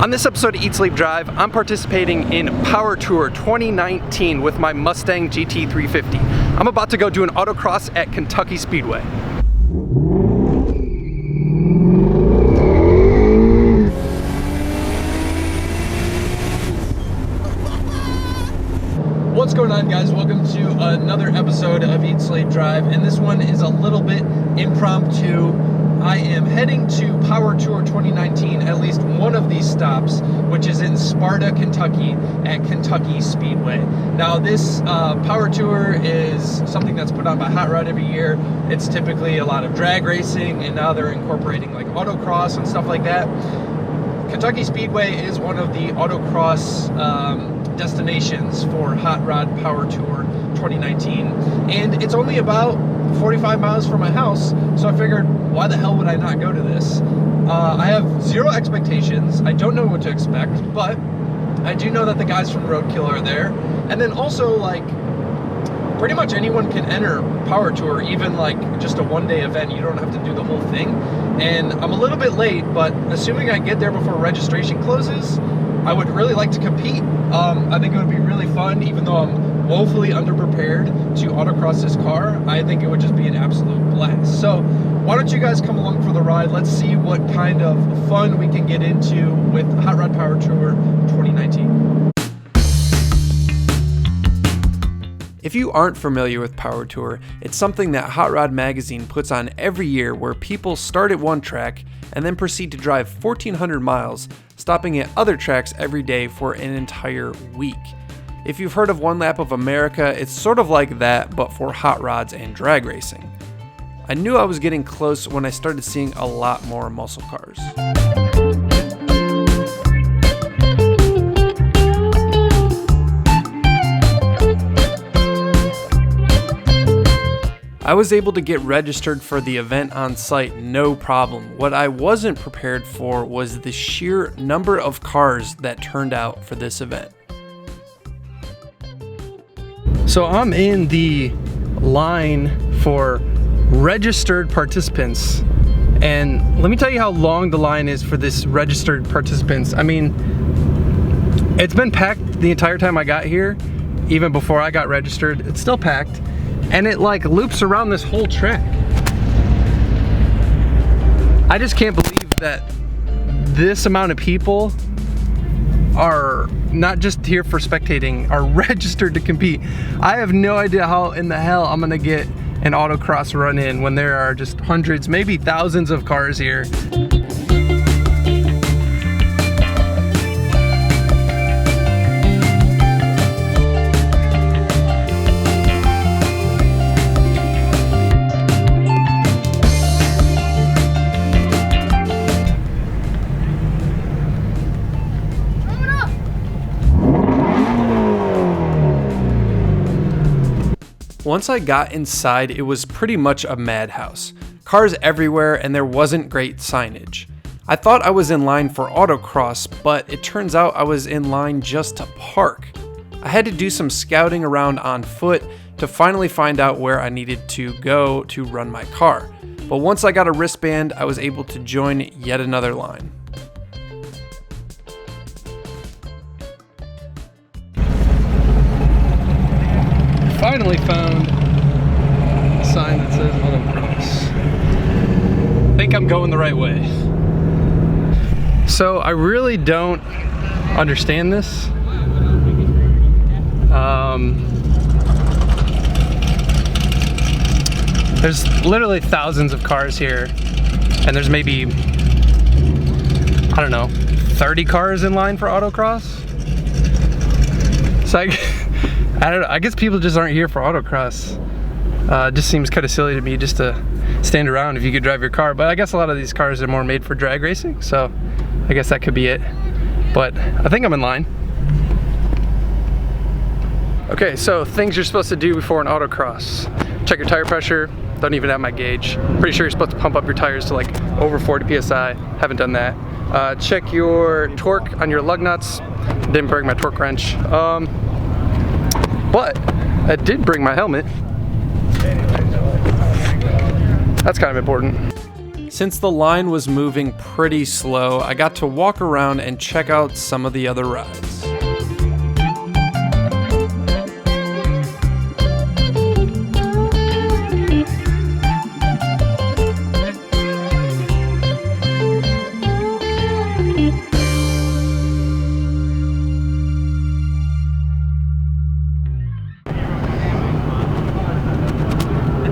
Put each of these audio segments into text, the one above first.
On this episode of Eat, Sleep, Drive, I'm participating in Power Tour 2019 with my Mustang GT350. I'm about to go do an autocross at Kentucky Speedway. What's going on, guys? Welcome to another episode of Eat, Sleep, Drive, and this one is a little bit impromptu. I am heading to Power Tour 2019, at least one of these stops, which is in Sparta, Kentucky at Kentucky Speedway. Now this Power Tour is something that's put on by Hotrod every year. It's typically a lot of drag racing, and now they're incorporating like autocross and stuff like that. Kentucky Speedway is one of the autocross destinations for Hotrod Power Tour 2019, and it's only about 45 miles from my house, so I figured, why the hell would I not go to this? I have zero expectations. I don't know what to expect, but I do know that the guys from Roadkill are there, and then also, like, pretty much anyone can enter Power Tour, even like just a one-day event. You don't have to do the whole thing. And I'm a little bit late, but assuming I get there before registration closes, I would really like to compete. I think it would be really fun, even though I'm woefully underprepared to autocross this car. I think it would just be an absolute blast. So why don't you guys come along for the ride? Let's see what kind of fun we can get into with Hotrod Power Tour 2019. If you aren't familiar with Power Tour, it's something that Hot Rod Magazine puts on every year where people start at one track and then proceed to drive 1,400 miles, stopping at other tracks every day for an entire week. If you've heard of One Lap of America, it's sort of like that, but for hot rods and drag racing. I knew I was getting close when I started seeing a lot more muscle cars. I was able to get registered for the event on site, no problem. What I wasn't prepared for was the sheer number of cars that turned out for this event. So I'm in the line for registered participants, and let me tell you how long the line is for this registered participants. I mean, it's been packed the entire time I got here, even before I got registered. It's still packed. And it like loops around this whole track. I just can't believe that this amount of people are not just here for spectating, are registered to compete. I have no idea how in the hell I'm gonna get an autocross run in when there are just hundreds, maybe thousands of cars here. Once I got inside, it was pretty much a madhouse. Cars everywhere, and there wasn't great signage. I thought I was in line for autocross, but it turns out I was in line just to park. I had to do some scouting around on foot to finally find out where I needed to go to run my car. But once I got a wristband, I was able to join yet another line. Finally found a sign that says autocross. I think I'm going the right way. So I really don't understand this. There's literally thousands of cars here, and there's maybe, I don't know, 30 cars in line for autocross. So I don't know, I guess people just aren't here for autocross. It just seems kind of silly to me just to stand around if you could drive your car, but I guess a lot of these cars are more made for drag racing, so I guess that could be it. But I think I'm in line. Okay, so things you're supposed to do before an autocross. Check your tire pressure. Don't even have my gauge. Pretty sure you're supposed to pump up your tires to like over 40 PSI. Haven't done that. Check your torque on your lug nuts. Didn't break my torque wrench. But I did bring my helmet. That's kind of important. Since the line was moving pretty slow, I got to walk around and check out some of the other rides.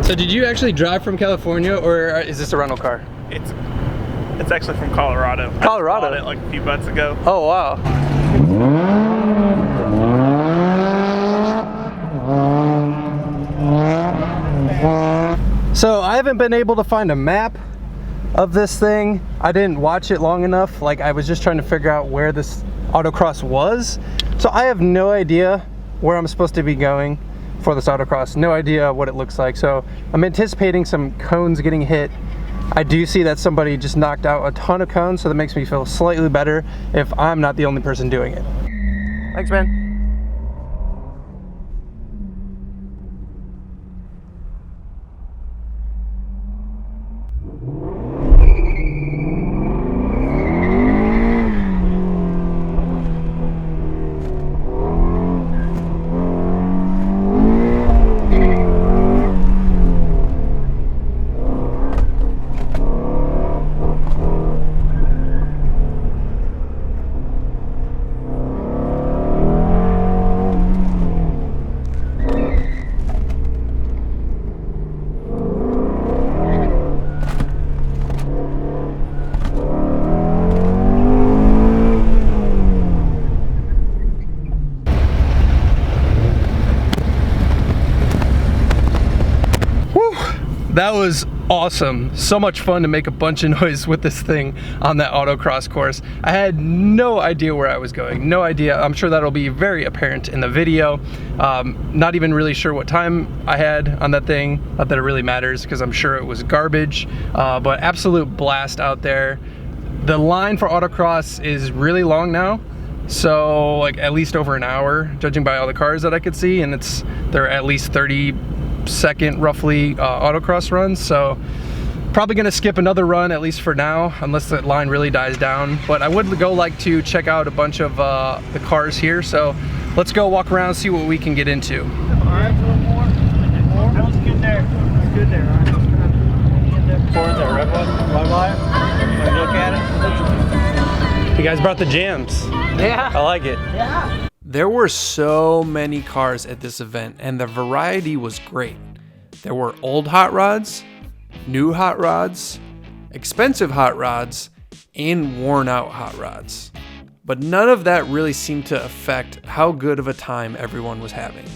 So did you actually drive from California, or is this a rental car? It's actually from Colorado. Colorado? I bought it like a few months ago. Oh, wow. So I haven't been able to find a map of this thing. I didn't watch it long enough. Like, I was just trying to figure out where this autocross was. So I have no idea where I'm supposed to be going for this autocross. No idea what it looks like. So I'm anticipating some cones getting hit. I do see that somebody just knocked out a ton of cones, so that makes me feel slightly better if I'm not the only person doing it. Thanks, man. That was awesome. So much fun to make a bunch of noise with this thing on that autocross course. I had no idea where I was going, no idea. I'm sure that'll be very apparent in the video. Not even really sure what time I had on that thing. Not that it really matters, because I'm sure it was garbage, but absolute blast out there. The line for autocross is really long now. So like at least over an hour, judging by all the cars that I could see, and they're at least 30-second roughly autocross runs. So probably gonna skip another run, at least for now, unless the line really dies down. But I would like to check out a bunch of the cars here. So let's go walk around, see what we can get into. All right, a little more. That was good there. That's good there. All right, towards that red one. Red light. Look at it. You guys brought the jams. Yeah. I like it. Yeah. There were so many cars at this event, and the variety was great. There were old hot rods, new hot rods, expensive hot rods, and worn out hot rods. But none of that really seemed to affect how good of a time everyone was having.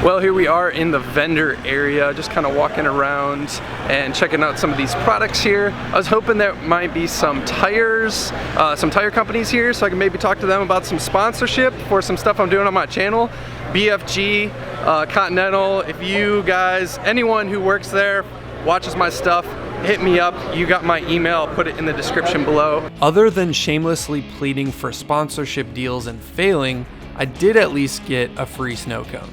Well, here we are in the vendor area, just kind of walking around and checking out some of these products here. I was hoping there might be some tires, some tire companies here, so I can maybe talk to them about some sponsorship for some stuff I'm doing on my channel. BFG, Continental, if you guys, anyone who works there, watches my stuff, hit me up. You got my email, I'll put it in the description below. Other than shamelessly pleading for sponsorship deals and failing, I did at least get a free snow cone.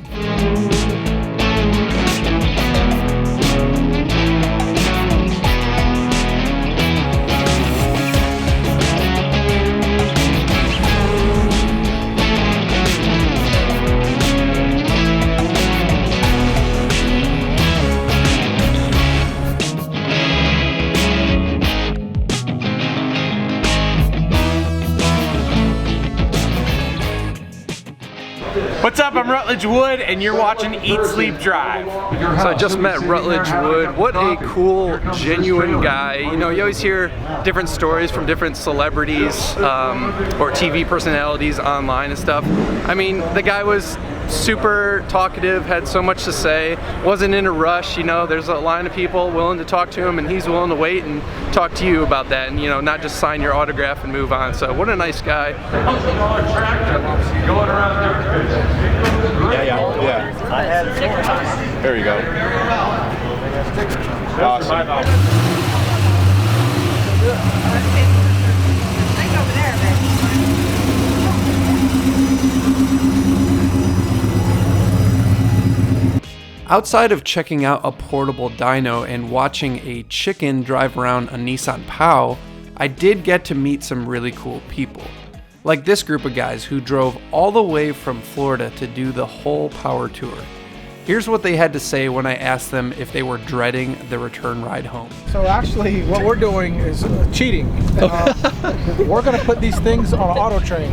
What's up? I'm Rutledge Wood, and you're watching Eat, Sleep, Drive. So I just met Rutledge Wood. What a cool, genuine guy. You know, you always hear different stories from different celebrities or TV personalities online and stuff. I mean, the guy was super talkative, had so much to say, wasn't in a rush, you know, there's a line of people willing to talk to him and he's willing to wait and talk to you about that and, you know, not just sign your autograph and move on. So what a nice guy. Yeah. There you go. Awesome. Outside of checking out a portable dyno and watching a chicken drive around a Nissan POW, I did get to meet some really cool people. Like this group of guys who drove all the way from Florida to do the whole power tour. Here's what they had to say when I asked them if they were dreading the return ride home. So actually what we're doing is cheating. We're going to put these things on an auto train.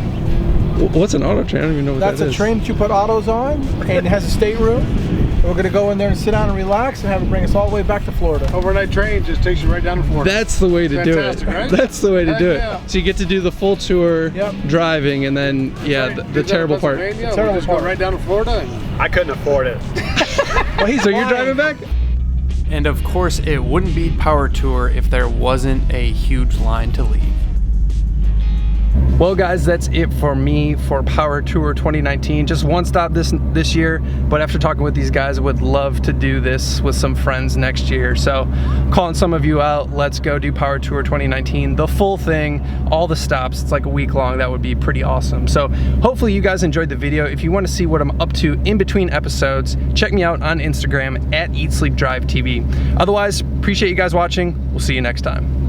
What's an auto train? I don't even know what that is. That's a train that you put autos on, and it has a stateroom. We're going to go in there and sit down and relax and have it bring us all the way back to Florida. Overnight train just takes you right down to Florida. That's the way to do it. Right? That's the way to do it. Yeah. So you get to do the full tour, driving, and then, yeah, the terrible part. The terrible part. Go right down to Florida. I couldn't afford it. Well, so you're driving back? And of course, it wouldn't be Power Tour if there wasn't a huge line to leave. Well guys, that's it for me for Power Tour 2019. Just one stop this year, but after talking with these guys, I would love to do this with some friends next year. So calling some of you out, let's go do Power Tour 2019, the full thing, all the stops. It's like a week long. That would be pretty awesome. So hopefully you guys enjoyed the video. If you want to see what I'm up to in between episodes, check me out on Instagram at Eat Sleep Drive TV. Otherwise, appreciate you guys watching. We'll see you next time.